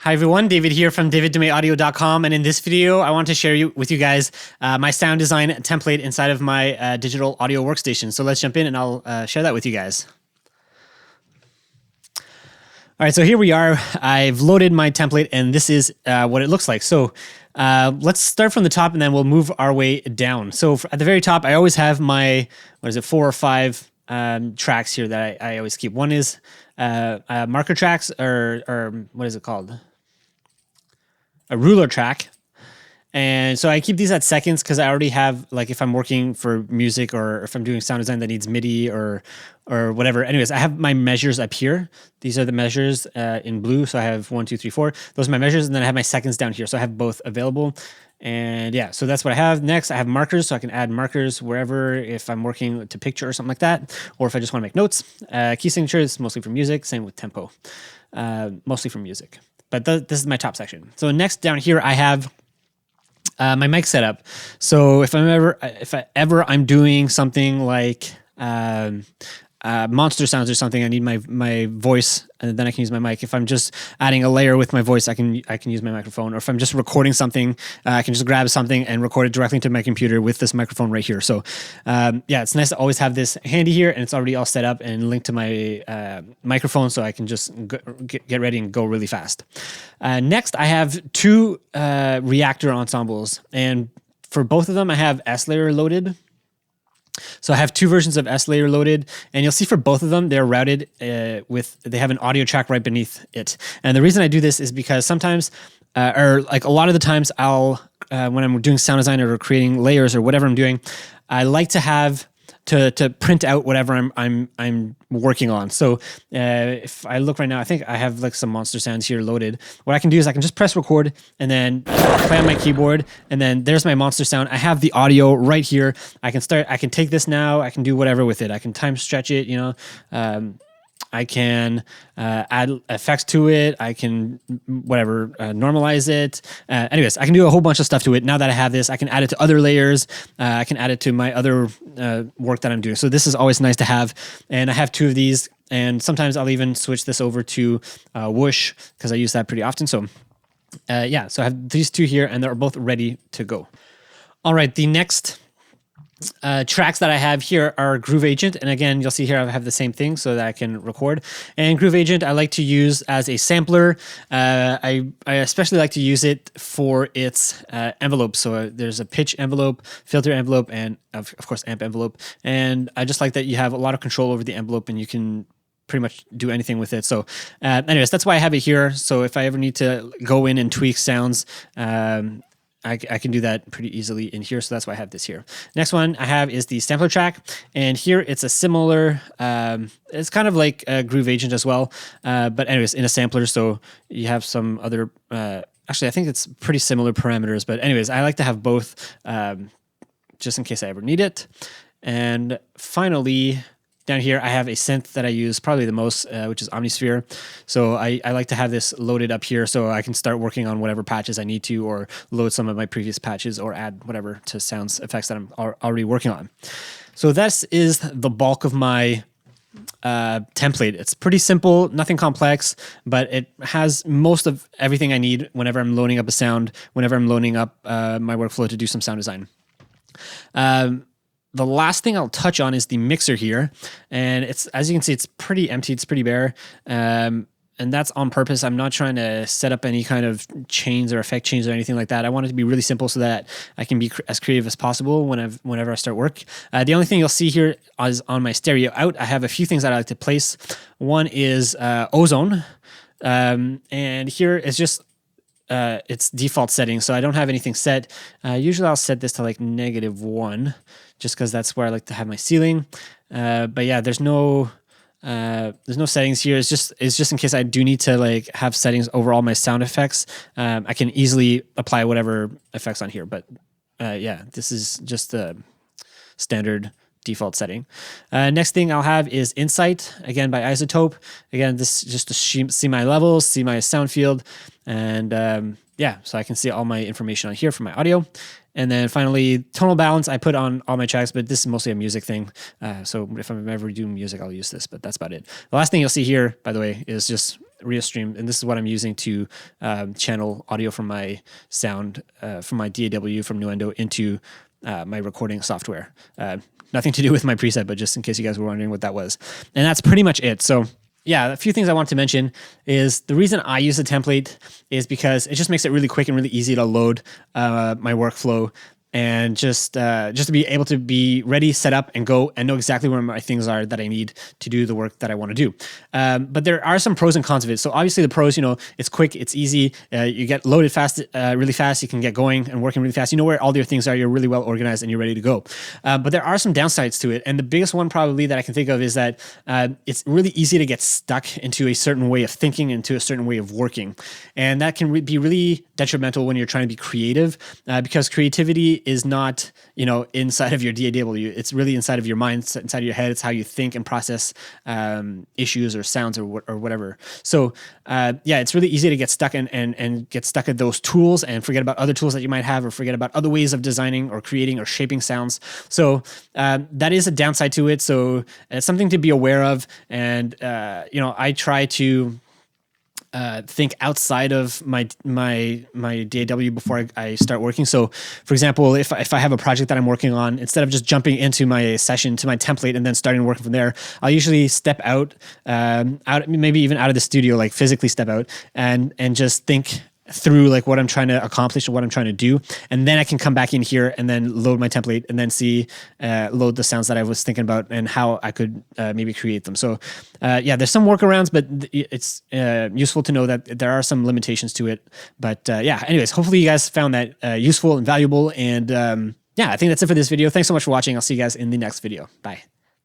Hi everyone, David here from daviddumaiaudio.com, and in this video I want to share with you guys my sound design template inside of my digital audio workstation. So let's jump in and I'll share that with you guys. All right, so here we are. I've loaded my template and this is what it looks like. So let's start from the top and then we'll move our way down. So at the very top, I always have my, 4 or 5 tracks here that I always keep. One is marker tracks, or what is it called? A ruler track. And so I keep these at seconds because I already have, like, if I'm working for music or if I'm doing sound design that needs MIDI or whatever. Anyways, I have my measures up here. These are the measures in blue. So I have 1, 2, 3, 4. Those are my measures, and then I have my seconds down here. So I have both available. And yeah, so that's what I have. Next, I have markers, so I can add markers wherever if I'm working to picture or something like that, or if I just want to make notes. Key signatures, mostly for music. Same with tempo, mostly for music. But this is my top section. So next down here, I have my mic setup. So if I'm doing something like monster sounds or something, I need my voice, and then I can use my mic. If I'm just adding a layer with my voice, I can use my microphone. Or if I'm just recording something, I can just grab something and record it directly to my computer with this microphone right here. So yeah, it's nice to always have this handy here, and it's already all set up and linked to my microphone, so I can just get ready and go really fast. Next, I have 2 reactor ensembles, and for both of them, I have S layer loaded. So I have 2 versions of S layer loaded, and you'll see for both of them, they're routed they have an audio track right beneath it. And the reason I do this is because sometimes, or like a lot of the times I'll, when I'm doing sound design or creating layers or whatever I'm doing, I like to have to print out whatever I'm working on. So if I look right now, I think I have like some monster sounds here loaded. What I can do is I can just press record and then play on my keyboard, and then there's my monster sound. I have the audio right here. I can take this now. I can do whatever with it. I can time stretch it, I can add effects to it. I can normalize it. Anyways, I can do a whole bunch of stuff to it. Now that I have this, I can add it to other layers. I can add it to my other work that I'm doing. So this is always nice to have. And I have 2 of these. And sometimes I'll even switch this over to Whoosh because I use that pretty often. So yeah, so I have these 2 here and they're both ready to go. All right, the next tracks that I have here are Groove Agent, and again, you'll see here I have the same thing so that I can record. And Groove Agent I like to use as a sampler. I especially like to use it for its envelope. So there's a pitch envelope, filter envelope, and of course amp envelope. And I just like that you have a lot of control over the envelope and you can pretty much do anything with it. So anyways, that's why I have it here. So if I ever need to go in and tweak sounds, I can do that pretty easily in here, so that's why I have this here. Next one I have is the sampler track, and here it's a similar, it's kind of like a Groove Agent as well, but anyways, in a sampler, so you have some other, actually I think it's pretty similar parameters, but anyways, I like to have both just in case I ever need it. And finally, down here, I have a synth that I use probably the most, which is Omnisphere. So I like to have this loaded up here so I can start working on whatever patches I need to, or load some of my previous patches, or add whatever to sounds effects that I'm already working on. So this is the bulk of my template. It's pretty simple, nothing complex, but it has most of everything I need whenever I'm loading up a sound, whenever I'm loading up my workflow to do some sound design. The last thing I'll touch on is the mixer here. And it's, as you can see, it's pretty empty. It's pretty bare. And that's on purpose. I'm not trying to set up any kind of chains or effect chains or anything like that. I want it to be really simple so that I can be as creative as possible whenever I start work. The only thing you'll see here is on my stereo out, I have a few things that I like to place. One is ozone. And here is just its default settings. So I don't have anything set. Usually I'll set this to like -1, just because that's where I like to have my ceiling. But yeah, there's no settings here. It's just in case I do need to like have settings over all my sound effects. I can easily apply whatever effects on here. But yeah, this is just the standard default setting. Next thing I'll have is Insight, again by Isotope. Again, this is just to see my levels, see my sound field, and yeah, so I can see all my information on here for my audio. And then finally, tonal balance, I put on all my tracks, but this is mostly a music thing. So if I'm ever doing music, I'll use this, but that's about it. The last thing you'll see here, by the way, is just Restream, and this is what I'm using to channel audio from my sound, from my DAW from Nuendo into my recording software. Nothing to do with my preset, but just in case you guys were wondering what that was. And that's pretty much it. So yeah, a few things I want to mention is the reason I use a template is because it just makes it really quick and really easy to load my workflow, and just to be able to be ready, set up, and go, and know exactly where my things are that I need to do the work that I want to do. But there are some pros and cons of it. So obviously the pros, it's quick, it's easy, you get loaded fast, really fast, you can get going and working really fast. You know where all your things are, you're really well organized, and you're ready to go. But there are some downsides to it, and the biggest one probably that I can think of is that it's really easy to get stuck into a certain way of thinking, into a certain way of working. And that can be really detrimental when you're trying to be creative, because creativity is not, inside of your DAW. It's really inside of your mind, inside of your head. It's how you think and process issues or sounds or whatever. So it's really easy to get stuck and get stuck at those tools and forget about other tools that you might have, or forget about other ways of designing or creating or shaping sounds. So that is a downside to it. So it's something to be aware of. And I try to think outside of my DAW before I start working. So, for example, if I have a project that I'm working on, instead of just jumping into my session, to my template, and then starting working from there, I'll usually step out, maybe even out of the studio, like physically step out, and just think through like what I'm trying to accomplish or what I'm trying to do, and then I can come back in here and then load my template and then load the sounds that I was thinking about and how I could maybe create them. So there's some workarounds, but it's useful to know that there are some limitations to it. But anyways, hopefully you guys found that useful and valuable. And I think that's it for this video. Thanks so much for watching. I'll see you guys in the next video. Bye.